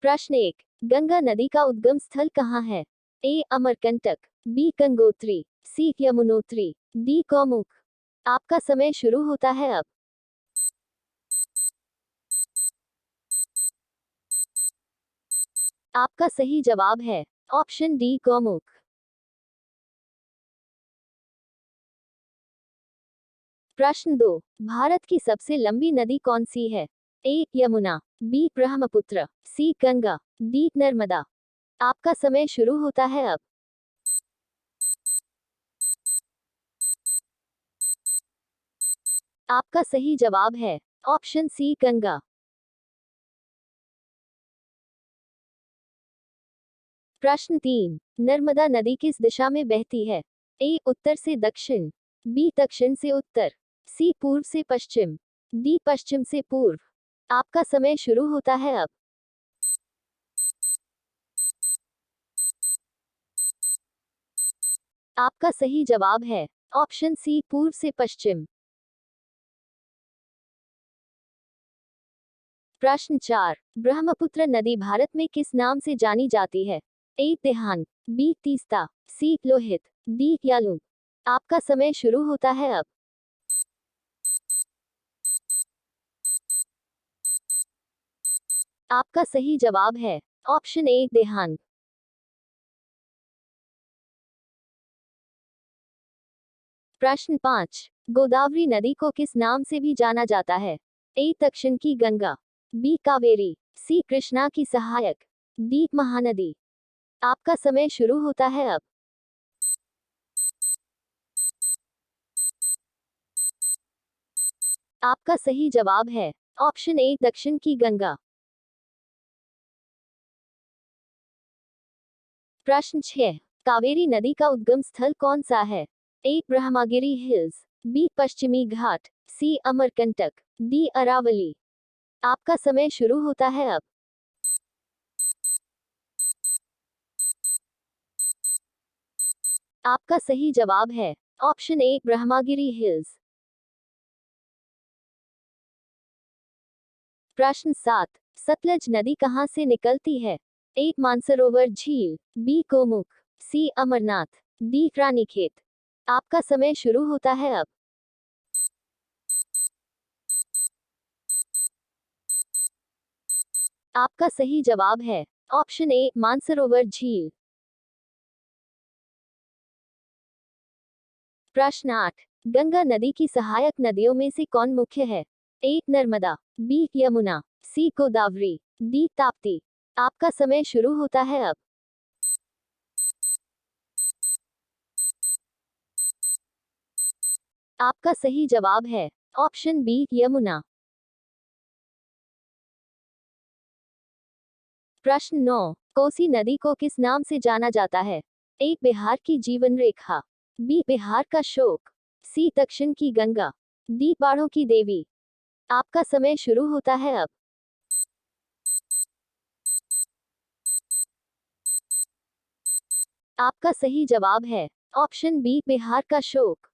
प्रश्न 1। गंगा नदी का उद्गम स्थल कहाँ है? ए अमरकंटक, बी गंगोत्री, सी यमुनोत्री, डी कौमुख। आपका समय शुरू होता है अब। आपका सही जवाब है ऑप्शन डी गौमुख। प्रश्न 2। भारत की सबसे लंबी नदी कौन सी है? ए यमुना, बी ब्रह्मपुत्र, सी गंगा, डी नर्मदा। आपका समय शुरू होता है अब। आपका सही जवाब है ऑप्शन सी गंगा। प्रश्न 3। नर्मदा नदी किस दिशा में बहती है? ए उत्तर से दक्षिण, बी दक्षिण से उत्तर, सी पूर्व से पश्चिम, डी पश्चिम से पूर्व। आपका समय शुरू होता है अब। आपका सही जवाब है ऑप्शन सी पूर्व से पश्चिम। प्रश्न 4। ब्रह्मपुत्र नदी भारत में किस नाम से जानी जाती है? ए तिहान, बी तीस्ता, सी लोहित, डी यालुंग। आपका समय शुरू होता है अब। आपका सही जवाब है ऑप्शन ए देहान। प्रश्न 5। गोदावरी नदी को किस नाम से भी जाना जाता है? ए दक्षिण की गंगा, बी कावेरी, सी कृष्णा की सहायक, डी महानदी। आपका समय शुरू होता है अब। आपका सही जवाब है ऑप्शन ए दक्षिण की गंगा। प्रश्न 6। कावेरी नदी का उद्गम स्थल कौन सा है? ए ब्रह्मगिरी हिल्स, बी पश्चिमी घाट, सी अमरकंटक, डी अरावली। आपका समय शुरू होता है अब। आपका सही जवाब है ऑप्शन ए ब्रह्मगिरी हिल्स। प्रश्न 7। सतलज नदी कहाँ से निकलती है? ए मानसरोवर झील, बी गोमुख, सी अमरनाथ, डी रानीखेत। आपका समय शुरू होता है अब। आपका सही जवाब है ऑप्शन ए मानसरोवर झील। प्रश्न 8। गंगा नदी की सहायक नदियों में से कौन मुख्य है? ए नर्मदा, बी यमुना, सी गोदावरी, डी ताप्ती। आपका समय शुरू होता है अब। आपका सही जवाब है ऑप्शन बी यमुना। प्रश्न 9। कोसी नदी को किस नाम से जाना जाता है? ए बिहार की जीवन रेखा, बी बिहार का शोक, सी दक्षिण की गंगा, डी बाढ़ों की देवी। आपका समय शुरू होता है अब। आपका सही जवाब है ऑप्शन बी बिहार का शोक।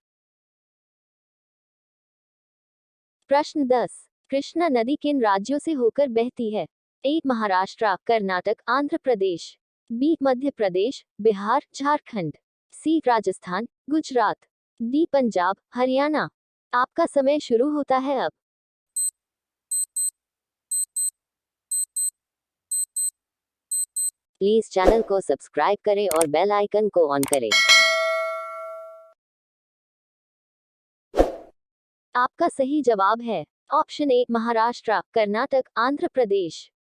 प्रश्न 10। कृष्णा नदी किन राज्यों से होकर बहती है? ए महाराष्ट्र, कर्नाटक, आंध्र प्रदेश, बी मध्य प्रदेश, बिहार, झारखंड, सी राजस्थान, गुजरात, डी पंजाब, हरियाणा। आपका समय शुरू होता है अब। प्लीज चैनल को सब्सक्राइब करें और बेल आइकन को ऑन करें। आपका सही जवाब है ऑप्शन ए महाराष्ट्र, कर्नाटक, आंध्र प्रदेश।